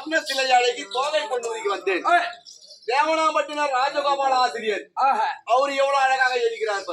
வர்ண சிலை அழகி தோகை கல்லூரிக்கு வந்தேன். தேவனாம்பட்டினம் ராஜகோபால ஆசிரியர் அவர் எவ்வளவு அழகாக எழுதிக்கிறார்.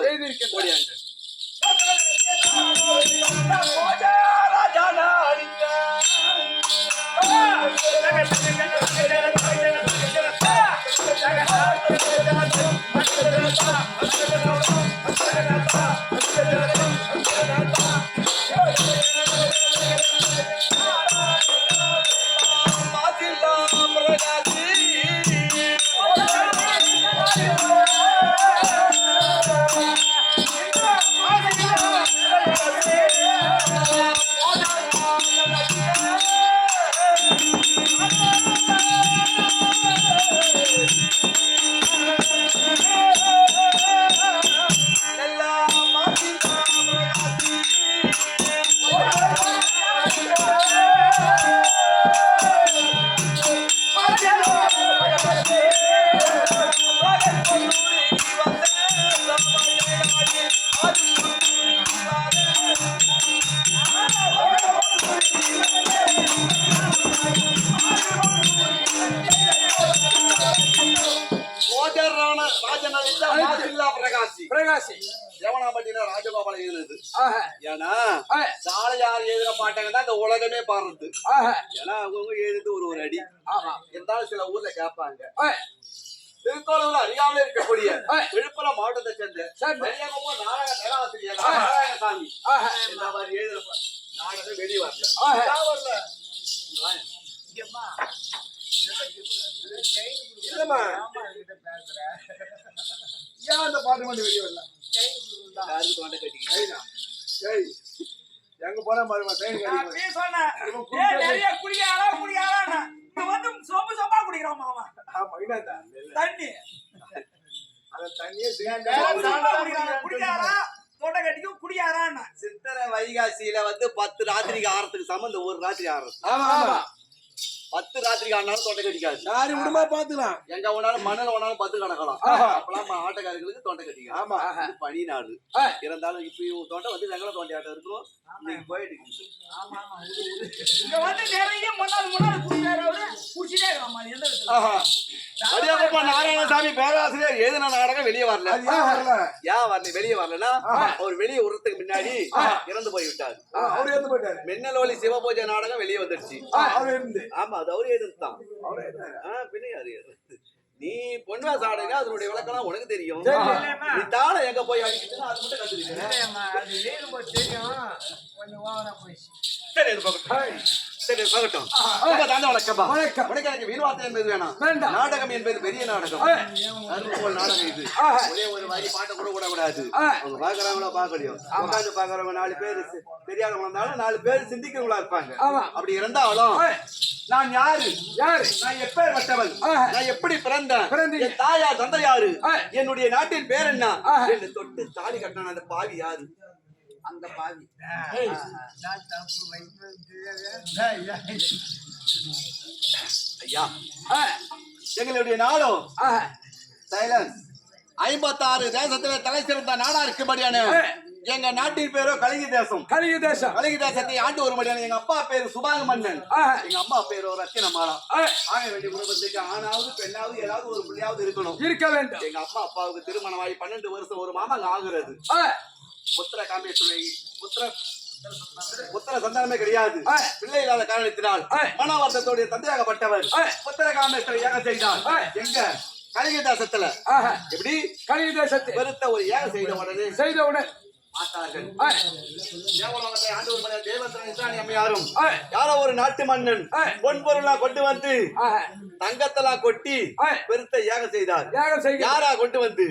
தேவனாம்பட்டினம் ராஜகோபால எழுதுது. ஏன்னா சாலையார் எழுதுற பாட்டாங்க இந்த உலகமே பாடுறது. ஏன்னா அவங்க எழுதுறது ஒரு அடி இருந்தாலும் சில ஊர்ல கேட்பாங்க. திருக்கோளூர் அறியாமல் இருக்கக்கூடிய விழுப்புரம் மாவட்டத்தை சேர்ந்த நாடக நகராசிரியர் நாராயணசாமி இந்த மாதிரி எழுதுற நாடகம் வெளியே வரல. ஏன் அந்த பாட்டு மட்டும் வெளியே வரல? எங்க போனா பாருமா நிறைய குடியாரா வந்து சொம்பு சொம்பா குடிக்கிறான் மாமா. தண்ணி குடியாரா தோட்ட கட்டிக்கும் குடியாரான்னா சித்திரை வைகாசியில வந்து 10 ராத்திரிக்கு ஆறதுக்கு சமம் ஒரு ராத்திரி ஆறது. 10 ராத்திரிக்கு ஆனாலும் தொண்டை கட்டிக்காது. யாரு விடுமா பாத்துக்கலாம். எங்க வேணாலும் மணல் வேணாலும் 10 கணக்கலாம். அப்பெல்லாம் ஆட்டக்காரர்களுக்கு தொண்டை கட்டிக்கலாம். ஆமா பனி நாடு இருந்தாலும் இப்ப தோட்டம் வந்து வெங்கல தோண்டி ஆட்டம் இருக்கும். நீங்க போயிட்டு இங்க வந்து நிறைய மணல் குடிச்சிட்டே இருக்கான். நாராயணசாமி பேராசிரியர் எழுதின நாடகம் வெளியே வரல. ஏன் வரல? வெளியே வரலன்னா அவர் வெளியே விடுறதுக்கு முன்னாடி இறந்து போய்விட்டார். மின்னல் ஒளி சிவபூஜை நாடகம் வெளியே வந்துருச்சு. ஆமா அது அவரு எழுதுதான். நீ பொன்வா சாடுங்க அதனுடைய விளக்கம் உனக்கு தெரியும். நீ தாளை எங்க போய் அடிக்கிறதுன்னு அது மட்டும் கத்துக்கிட்டு சரி போகட்டும். வீரவார்த்தை என்பது வேணாம். நாடகம் என்பது பெரிய நாடகம். நாடகம் இது ஒரே ஒரு வரி பாட்டை கூட விடக்கூடாது. அவங்க பாக்குறவங்கள பாக்கலையும் உட்காந்து பாக்குறவங்க 4 பேர் தெரியாதவங்க வந்தாலும் 4 பேர் சிந்திக்கிறவங்களா இருப்பாங்க. அப்படி இருந்தாலும் நான் யாரு நான் எப்பேற்பட்டவள், நான் எப்படி பிறந்தேன், என் தாயா தந்தை யாரு, என்னுடைய நாட்டின் பேர் என்ன, என்னை தொட்டு தாலி கட்டின அந்த பாவி யாரு? அந்த பாவி ஐயா எங்களுடைய நாடும் சைலன்ஸ் 56 தேசத்துல தலை சிறந்த நாடா இருக்கும்படியான எங்க நாட்டின் பேரோ கலிங்க தேசம். கலிங்க தேசத்தை ஆண்டு வரும்படியான எங்க அப்பா பேரு சுபாங்க மன்னன், எங்க அம்மா பேரோ ரத்தினமாலா. ஆக வேண்டிய குடும்பத்துக்கு ஆணாவது பெண்ணாவது ஏதாவது ஒரு பிள்ளையாவது இருக்கணும், இருக்க வேண்டும். எங்க அம்மா அப்பாவுக்கு திருமணமாகி 12 வருஷம் ஒரு மாமாங்க ஆகுறது. புத்திர காமேஸ்வரி புத்திர சந்தானமே கிடையாது. பிள்ளை இல்லாத காரணத்தினால் மனவர்த்தத்தோடைய தந்தையாகப்பட்டவர் புத்திர காமேஸ்வரி யாகம் செய்தார். எங்க கலிங்க தேசத்துல எப்படி கலிங்க தேசத்தை பெருத்த ஒரு யாகம் செய்தவுடன் யாரோ ஒரு நாட்டு மன்னன் பொன்பொருளா கொண்டு வந்து தங்கத்தெல்லாம் கொட்டி பெருத்த யாகம் செய்தார். யாரா கொண்டு வந்து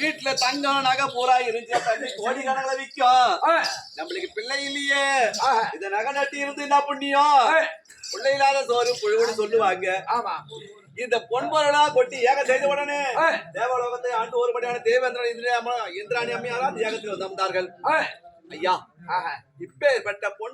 வீட்டுல தங்கம் நகை பூரா இருந்துச்சு தண்ணி கோடி கணக்குல விற்கும். நம்மளுக்கு பிள்ளை இல்லையே, இந்த நகை நட்டி இருந்து என்ன புண்ணியம்? பிள்ளை இல்லாத சோறு புழுவுன்னு சொல்லுவாங்க. ஆமா. இந்த பொன்பொருளா கொட்டி ஏக செய்த உடனே தேவலோகத்தை ஆண்டு ஒருபடியான தேவேந்திரன் இந்திராணி அம்மையாரா ஏகத்தில் வந்தார்கள். ஐயா, இப்பேற்பட்ட பொன்